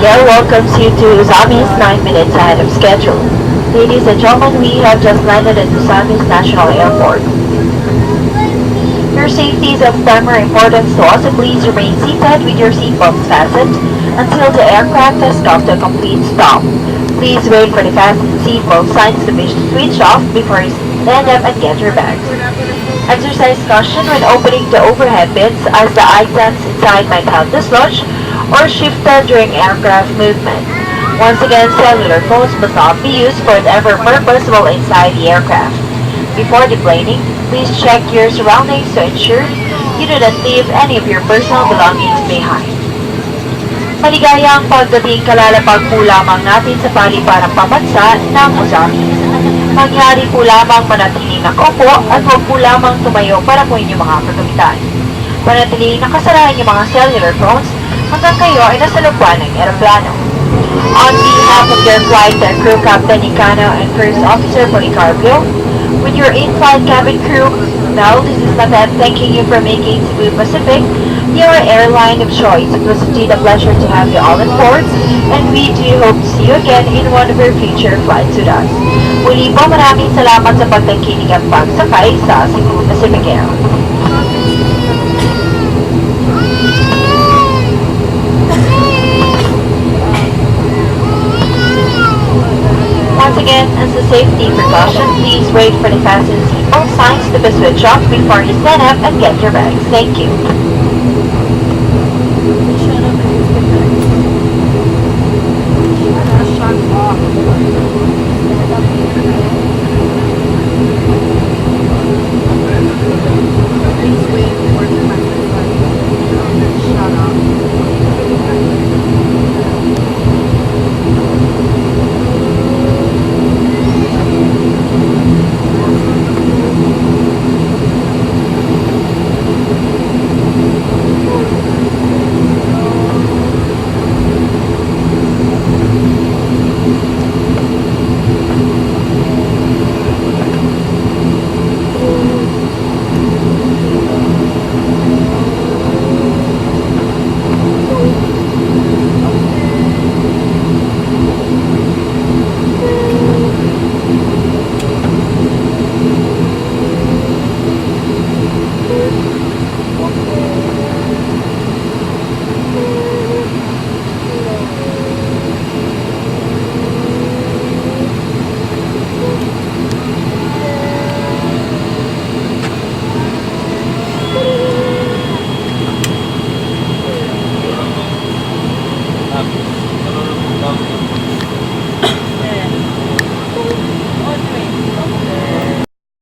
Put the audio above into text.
Miguel welcomes you to Ozamiz 9 minutes ahead of schedule. Ladies and gentlemen, we have just landed at Ozamiz National Airport. Your safety is of primary importance to us, so please remain seated with your seatbelts fastened until the aircraft has come to a complete stop. Please wait for the fasten seatbelt signs to be switched off before you stand up and get your bags. Exercise caution when opening the overhead bins as the items inside might have dislodged or shifted during aircraft movement. Once again, cellular phones must not be used for whatever purpose while inside the aircraft. Before deplaning, please check your surroundings to ensure you do not leave any of your personal belongings behind. Maligayang pagdating kalalapag po lamang natin sa paliparang pamansa ng Ozamiz. Mangyari po lamang manatiling nakaupo at huwag po lamang tumayo para po inyong mga kagamitan. Manatiling nakasara inyong mga cellular phones hanggang kayo ay nasa looban ng aeroplano. On behalf of your flight crew Captain Icano and First Officer Policarpio, with your in-flight cabin crew, now this is Natet thanking you for making Cebu Pacific your airline of choice. It was indeed a pleasure to have you all on board, and we do hope to see you again in one of your future flights with us. Muli po maraming salamat sa pagtangkilik at pagsakay sa Cebu Pacific Air. Once again, as a safety precaution, please wait for the fasten seatbelt signs to be switched off before you stand up and get your bags. Thank you.